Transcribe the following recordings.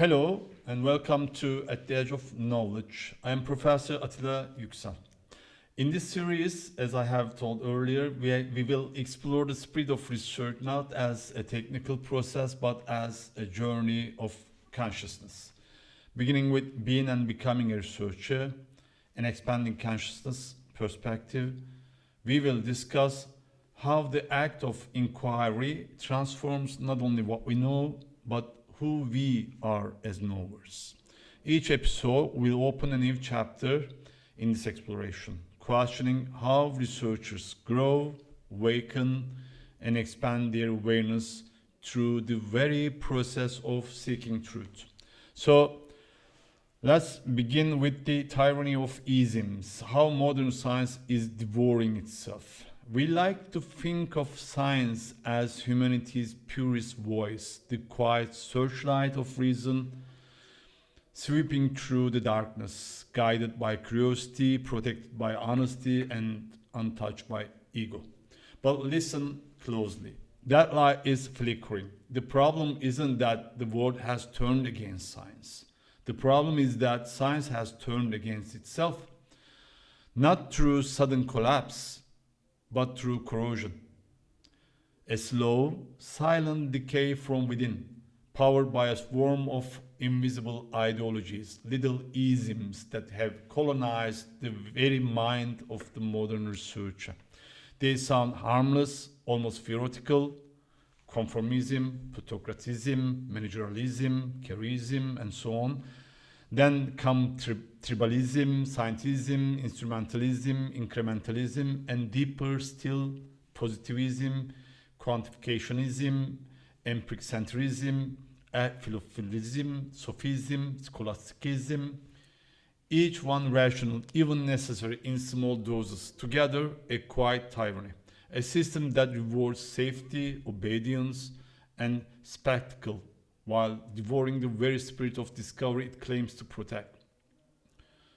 Hello and welcome to At the Edge of Knowledge. I am Professor Atila Yüksel. In this series, as I have told earlier, we will explore the spirit of research not as a technical process but as a journey of consciousness. Beginning with being and becoming a researcher, an expanding consciousness perspective, we will discuss how the act of inquiry transforms not only what we know but who we are as knowers. Each episode will open a new chapter in this exploration, questioning how researchers grow, awaken, and expand their awareness through the very process of seeking truth. So, let's begin with the tyranny of isms, how modern science is devouring itself. We like to think of science as humanity's purest voice, the quiet searchlight of reason, sweeping through the darkness, guided by curiosity, protected by honesty, and untouched by ego. But listen closely. That light is flickering. The problem isn't that the world has turned against science. The problem is that science has turned against itself, not through sudden collapse, but through corrosion. A slow, silent decay from within, powered by a swarm of invisible ideologies, little isms that have colonized the very mind of the modern researcher. They sound harmless, almost theoretical: conformism, Plutocratism, Managerialism, Careerism, and so on. Then come Tribalism, Scientism, Instrumentalism, Incrementalism, and deeper still, Positivism, Quantificationism, empiric-centrism, philosophism, sophism, scholasticism, each one rational, even necessary in small doses, together a quiet tyranny, a system that rewards safety, obedience, and spectacle, while devouring the very spirit of discovery it claims to protect.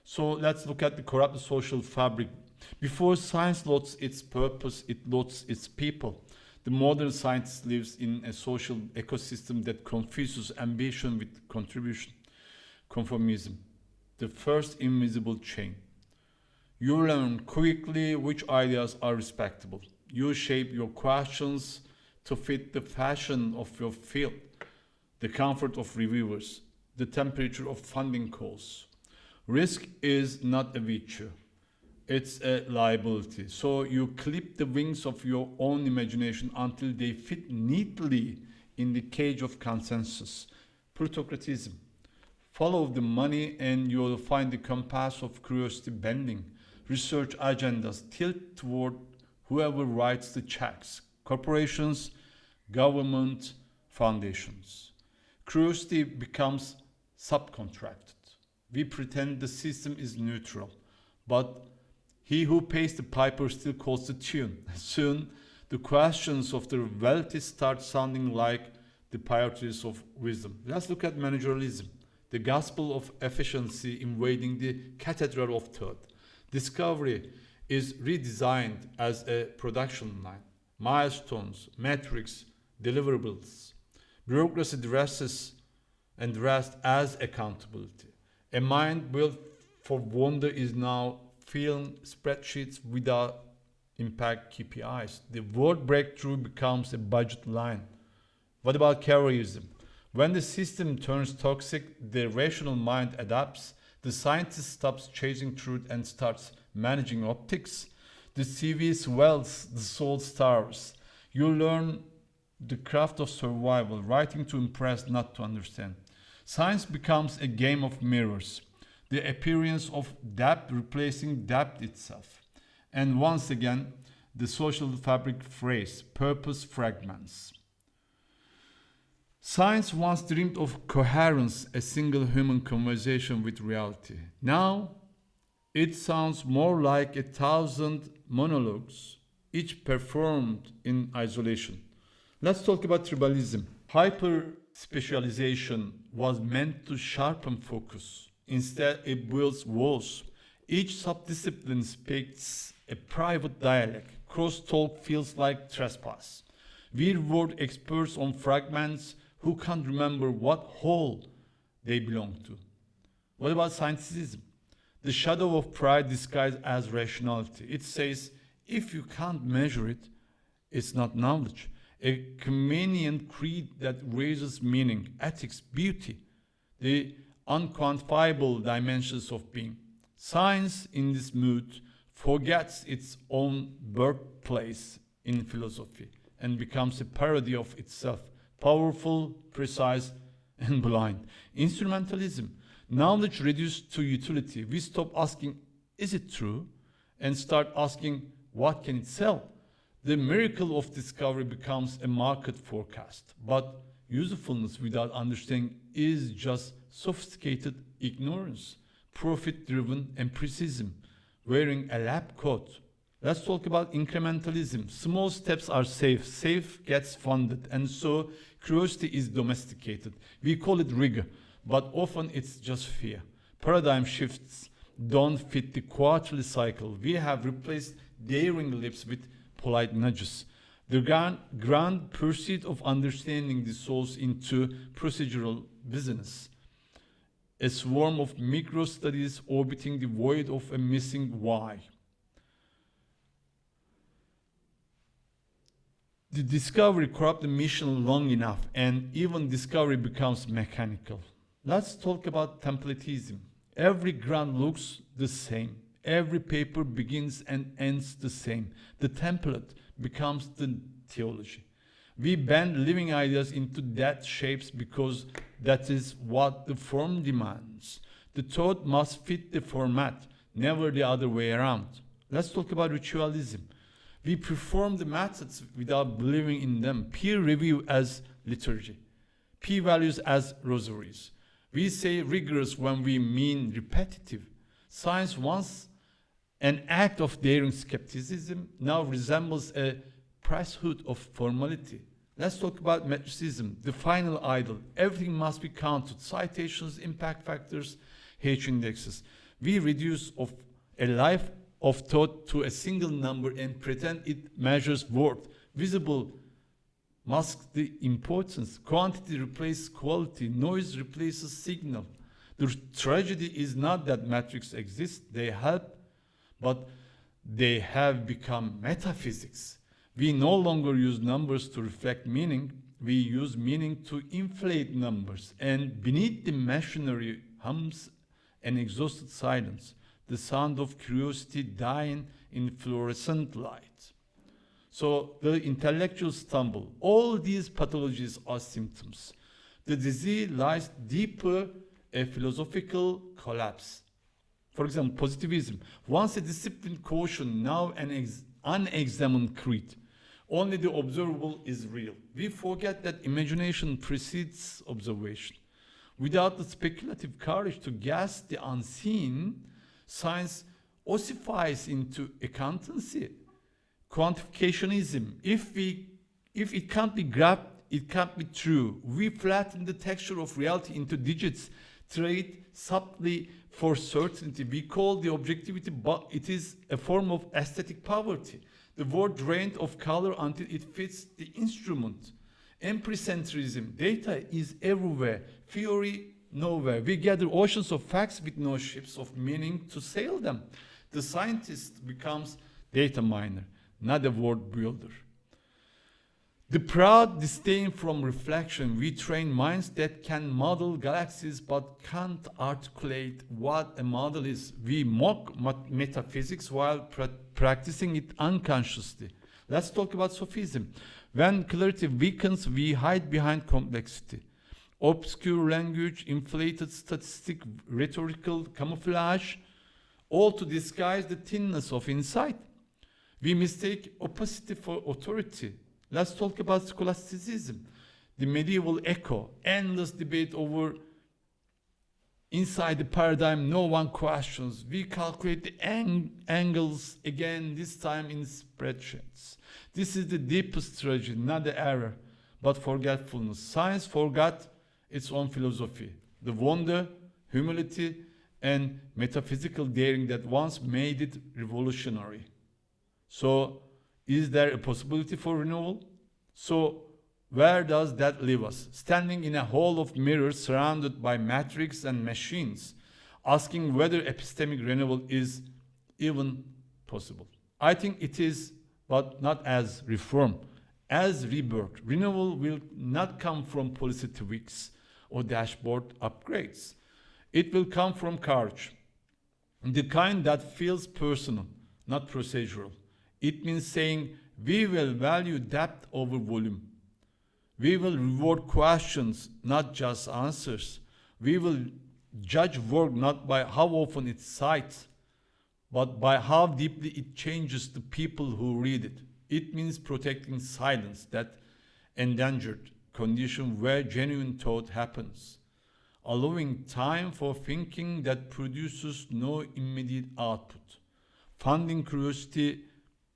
So let's look at the corrupt social fabric. Before science lost its purpose, it lost its people. The modern scientist lives in a social ecosystem that confuses ambition with contribution. Conformism, the first invisible chain. You learn quickly which ideas are respectable. You shape your questions to fit the fashion of your field, the comfort of reviewers, the temperature of funding calls. Risk is not a virtue, it's a liability. So you clip the wings of your own imagination until they fit neatly in the cage of consensus. Plutocratism. Follow the money and you'll find the compass of curiosity bending. Research agendas tilt toward whoever writes the checks: corporations, government, foundations. Curiosity becomes subcontracted. We pretend the system is neutral, but he who pays the piper still calls the tune. Soon, the questions of the wealthy start sounding like the pieties of wisdom. Let's look at managerialism, the gospel of efficiency invading the cathedral of thought. Discovery is redesigned as a production line. Milestones, metrics, deliverables. Bureaucracy dresses and dressed as accountability. A mind built for wonder is now filling spreadsheets without impact KPIs. The word breakthrough becomes a budget line. What about Careerism? When the system turns toxic, the rational mind adapts. The scientist stops chasing truth and starts managing optics. The CV swells, the soul starves. You learn the craft of survival, writing to impress, not to understand. Science becomes a game of mirrors, the appearance of depth replacing depth itself. And once again, the social fabric phrase, purpose fragments. Science once dreamed of coherence, a single human conversation with reality. Now, it sounds more like 1,000 monologues, each performed in isolation. Let's talk about tribalism. Hyper-specialization was meant to sharpen focus. Instead, it builds walls. Each subdiscipline speaks a private dialect. Cross-talk feels like trespass. We reward experts on fragments who can't remember what whole they belong to. What about Scientism? The shadow of pride disguised as rationality. It says, if you can't measure it, it's not knowledge. A convenient creed that raises meaning, ethics, beauty, the unquantifiable dimensions of being. Science, in this mood, forgets its own birthplace in philosophy and becomes a parody of itself, powerful, precise, and blind. Instrumentalism, knowledge reduced to utility. We stop asking, is it true? And start asking, what can it sell? The miracle of discovery becomes a market forecast. But usefulness without understanding is just sophisticated ignorance, profit-driven empiricism, wearing a lab coat. Let's talk about incrementalism. Small steps are safe. Safe gets funded. And so curiosity is domesticated. We call it rigor, but often it's just fear. Paradigm shifts don't fit the quarterly cycle. We have replaced daring leaps with polite nudges. The grand pursuit of understanding dissolves into procedural business. A swarm of micro-studies orbiting the void of a missing why. The discovery corrupts the mission long enough, and even discovery becomes mechanical. Let's talk about Template-ism. Every grant looks the same. Every paper begins and ends the same. The template becomes the theology. We bend living ideas into dead shapes because that is what the form demands. The thought must fit the format, never the other way around. Let's talk about ritualism. We perform the methods without believing in them. Peer review as liturgy. P-values as rosaries. We say rigorous when we mean repetitive. Science once an act of daring skepticism now resembles a priesthood of formality. Let's talk about metricism, the final idol. Everything must be counted. Citations, impact factors, H indexes. We reduce a life of thought to a single number and pretend it measures worth. Visible masks the importance. Quantity replaces quality. Noise replaces signal. The tragedy is not that metrics exist. They help, but they have become metaphysics. We no longer use numbers to reflect meaning. We use meaning to inflate numbers. And beneath the machinery hums an exhausted silence, the sound of curiosity dying in fluorescent light. So the intellectuals stumble. All these pathologies are symptoms. The disease lies deeper, a philosophical collapse. For example, positivism. Once a disciplined caution, now an unexamined creed. Only the observable is real. We forget that imagination precedes observation. Without the speculative courage to guess the unseen, science ossifies into accountancy. Quantificationism. If it can't be grabbed, it can't be true. We flatten the texture of reality into digits, trade subtly for certainty. We call the objectivity, but it is a form of aesthetic poverty. The word drained of color until it fits the instrument. Empiricentrism. Data is everywhere. Theory nowhere. We gather oceans of facts with no ships of meaning to sail them. The scientist becomes data miner, not a word builder. The proud disdain from reflection. We train minds that can model galaxies but can't articulate what a model is. We mock metaphysics while practicing it unconsciously. Let's talk about sophism. When clarity weakens, we hide behind complexity. Obscure language, inflated statistic, rhetorical camouflage, all to disguise the thinness of insight. We mistake opacity for authority. Let's talk about scholasticism, the medieval echo, endless debate over inside the paradigm no one questions. We calculate the angles again, this time in spreadsheets. This is the deepest tragedy, not the error, but forgetfulness. Science forgot its own philosophy, the wonder, humility, and metaphysical daring that once made it revolutionary. So, is there a possibility for renewal? So, Where does that leave us? Standing in a hall of mirrors surrounded by matrix and machines, asking whether epistemic renewal is even possible. I think it is, but not as reform, as rebirth. Renewal will not come from policy tweaks or dashboard upgrades. It will come from courage, the kind that feels personal, not procedural. It means saying we will value depth over volume. We will reward questions, not just answers. We will judge work not by how often it cites, but by how deeply it changes the people who read it. It means protecting silence, that endangered condition where genuine thought happens, allowing time for thinking that produces no immediate output, funding curiosity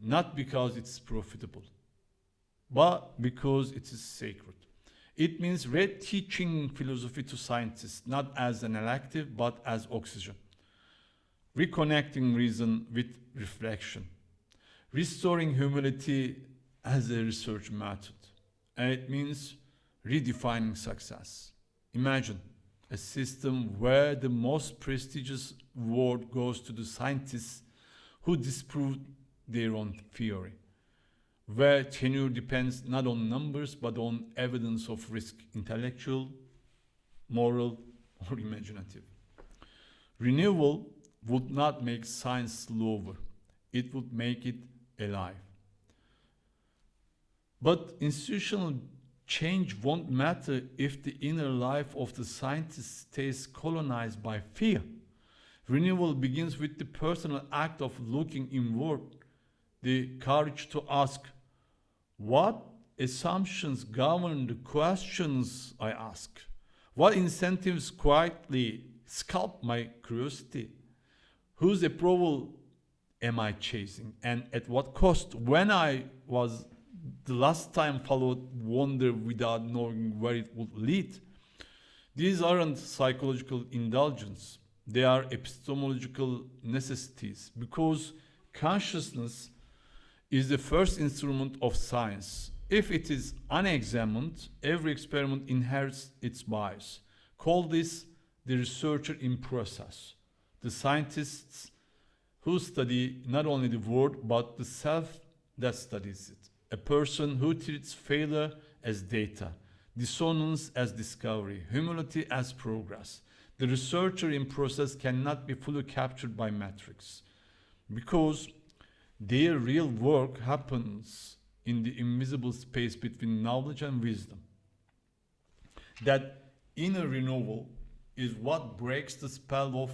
not because it's profitable, but because it is sacred. It means re-teaching philosophy to scientists, not as an elective, but as oxygen. Reconnecting reason with reflection. Restoring humility as a research method. And it means redefining success. Imagine a system where the most prestigious award goes to the scientists who disproved their own theory, where tenure depends not on numbers but on evidence of risk, intellectual, moral, or imaginative. Renewal would not make science slower, it would make it alive. But institutional change won't matter if the inner life of the scientist stays colonized by fear. Renewal begins with the personal act of looking inward, the courage to ask, what assumptions govern the questions I ask? What incentives quietly sculpt my curiosity? Whose approval am I chasing? And at what cost? When I was the last time followed wonder without knowing where it would lead? These aren't psychological indulgence. They are epistemological necessities, because consciousness is the first instrument of science. If it is unexamined, every experiment inherits its bias. Call this the researcher in process, the scientists who study not only the word but the self that studies it, a person who treats failure as data, dissonance as discovery, humility as progress. The researcher in process cannot be fully captured by metrics, because their real work happens in the invisible space between knowledge and wisdom. That inner renewal is what breaks the spell of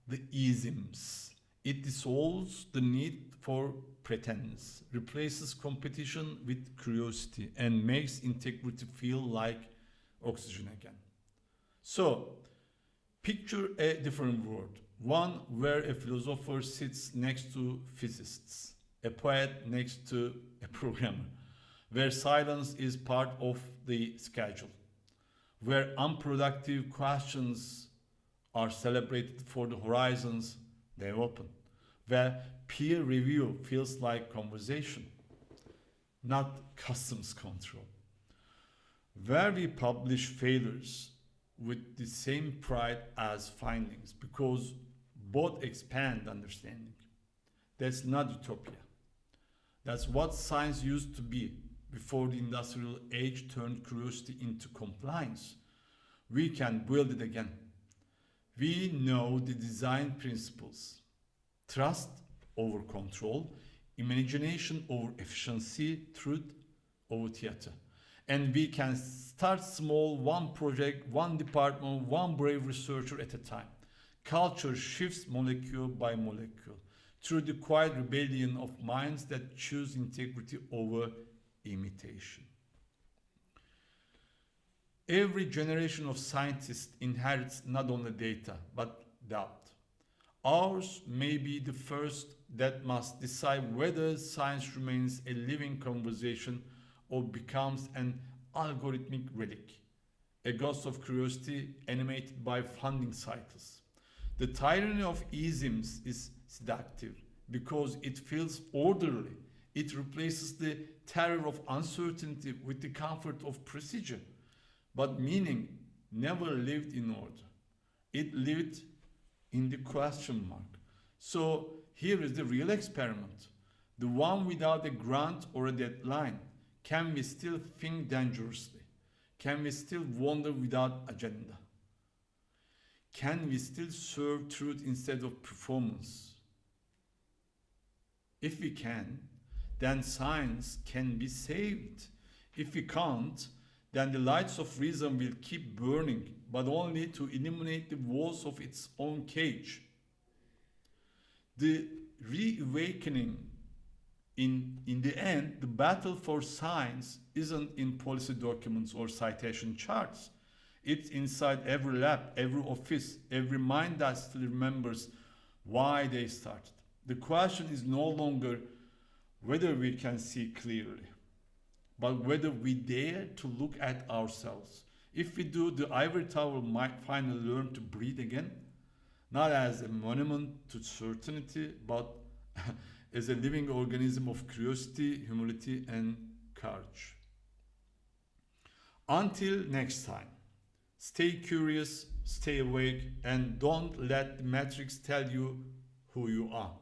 the isms. It dissolves the need for pretense, replaces competition with curiosity, and makes integrity feel like oxygen again. So, picture a different world. One where a philosopher sits next to physicists, a poet next to a programmer, where silence is part of the schedule, where unproductive questions are celebrated for the horizons they open, where peer review feels like conversation, not customs control, where we publish failures with the same pride as findings, because both expand understanding. That's not utopia. That's what science used to be before the industrial age turned curiosity into compliance. We can build it again. We know the design principles: trust over control, imagination over efficiency, truth over theater. And we can start small, one project, one department, one brave researcher at a time. Culture shifts molecule by molecule through the quiet rebellion of minds that choose integrity over imitation. Every generation of scientists inherits not only data, but doubt. Ours may be the first that must decide whether science remains a living conversation or becomes an algorithmic relic, a ghost of curiosity animated by funding cycles. The tyranny of isms is seductive because it feels orderly It replaces the terror of uncertainty with the comfort of procedure. But meaning never lived in order. It lived in the question mark. So here is the real experiment. The one without a grant or a deadline. Can we still think dangerously? Can we still wander without agenda? Can we still serve truth instead of performance? If we can, then science can be saved. If we can't, then the lights of reason will keep burning, but only to illuminate the walls of its own cage. The reawakening, in the end, the battle for science isn't in policy documents or citation charts. It's inside every lab, every office, every mind that still remembers why they started. The question is no longer whether we can see clearly, but whether we dare to look at ourselves. If we do, the ivory tower might finally learn to breathe again, not as a monument to certainty, but as a living organism of curiosity, humility, and courage. Until next time, stay curious, stay awake, and don't let the matrix tell you who you are.